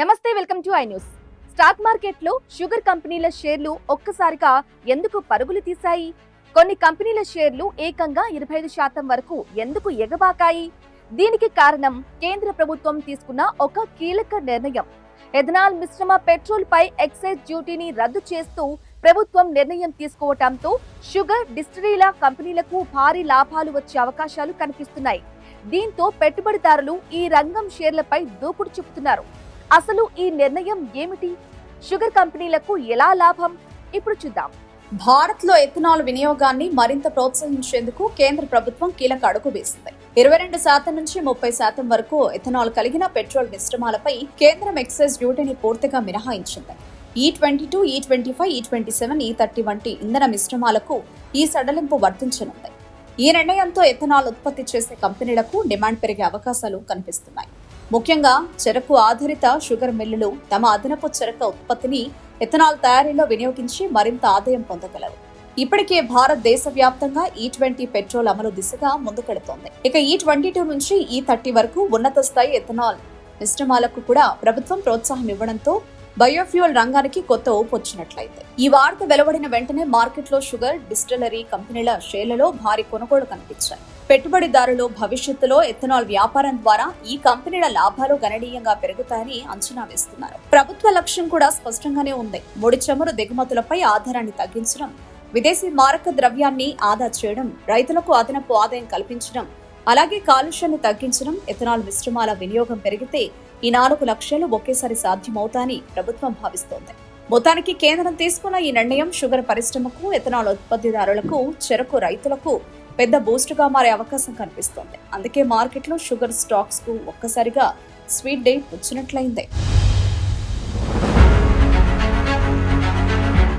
నమస్తే, welcome to I news. Stock మార్కెట్లో sugar కంపెనీల షేర్లు ఒక్కసారిగా ఎందుకు పరుగులు తీశాయి? కొన్ని కంపెనీల షేర్లు ఏకంగా 25% వరకు ఎందుకు ఎగబాకాయి? దీనికి కారణం కేంద్ర ప్రభుత్వం తీసుకున్న ఒక కీలక నిర్ణయం. ఎథనాల్ మిశ్రమ పెట్రోల్ పై ఎక్సైజ్ డ్యూటీని రద్దు చేస్తూ ప్రభుత్వం నిర్ణయం తీసుకోవడంతో షుగర్ డిస్టిలరీల కంపెనీలకు భారీ లాభాలు వచ్చే అవకాశాలు కనిపిస్తున్నాయి. దీంతో పెట్టుబడిదారులు ఈ రంగం షేర్లపై దూకుడు చూపుతున్నారు. అసలు ఈ నిర్ణయం ఏమిటి? షుగర్ కంపెనీలకు ఎలా లాభం? ఇప్పుడు చూద్దాం. భారత్ లో ఎథనాల్ వినియోగాన్ని మరింత ప్రోత్సహించేందుకు కేంద్ర ప్రభుత్వం కీలక అడుగు వేసింది. 22% నుంచి 30% వరకు ఎథనాల్ కలిగిన పెట్రోల్ మిశ్రమాలపై కేంద్రం ఎక్సైజ్ డ్యూటీని పూర్తిగా మినహాయించింది. E22, E25, E27, E30 వంటి ఇంధన మిశ్రమాలకు ఈ సడలింపు వర్తించనుంది. ఈ నిర్ణయంతో ఎథనాల్ ఉత్పత్తి చేసే కంపెనీలకు డిమాండ్ పెరిగే అవకాశాలు కనిపిస్తున్నాయి. ముఖ్యంగా చెరకు ఆధారిత షుగర్ మిల్లులు తమ అదనపు చెరకు ఉత్పత్తిని ఎథనాల్ తయారీలో వినియోగించి మరింత ఆదాయం పొందగలరు. ఇప్పటికే భారతదేశవ్యాప్తంగా E20 పెట్రోల్ అమలు దిశగా ముందుకెడుతోంది. ఇక E22 నుంచి E30 వరకు ఉన్నత స్థాయి ఎథనాల్ మిశ్రమాలకు కూడా ప్రభుత్వం ప్రోత్సాహం ఇవ్వడంతో బయోఫ్యూయల్ రంగానికి కొత్త ఊపు వచ్చినట్లయితే ఈ వార్త వెలువడిన వెంటనే మార్కెట్లో షుగర్ డిస్టిలరీ కంపెనీల షేర్లలో భారీ కొనుగోలు కనిపించాయి. పెట్టుబడిదారులు భవిష్యత్తులో ఎథనాల్ వ్యాపారం ద్వారా ఈ కంపెనీల లాభాలు గణనీయంగా పెరుగుతాయని అంచనా వేస్తున్నారు. ప్రభుత్వ లక్ష్యం కూడా స్పష్టంగానే ఉంది. ముడి చమురు దిగుమతులపై ఆధారాన్ని తగ్గించడం, విదేశీ మారక ద్రవ్యాన్ని ఆదా చేయడం, రైతులకు అదనపు ఆదాయం కల్పించడం, అలాగే కాలుష్యాన్ని తగ్గించడం. ఎథనాల్ మిశ్రమాల వినియోగం పెరిగితే ఈ 4 లక్ష్యాలు ఒకేసారి సాధ్యమవుతాయని ప్రభుత్వం భావిస్తోంది. మొత్తానికి కేంద్రం తీసుకున్న ఈ నిర్ణయం షుగర్ పరిశ్రమకు, ఎథనాల్ ఉత్పత్తిదారులకు, చెరకు రైతులకు పెద్ద బూస్టుగా మారే అవకాశం కనిపిస్తోంది. అందుకే మార్కెట్లో షుగర్ స్టాక్స్ కు ఒక్కసారిగా స్వీట్ డే వచ్చినట్లయింది.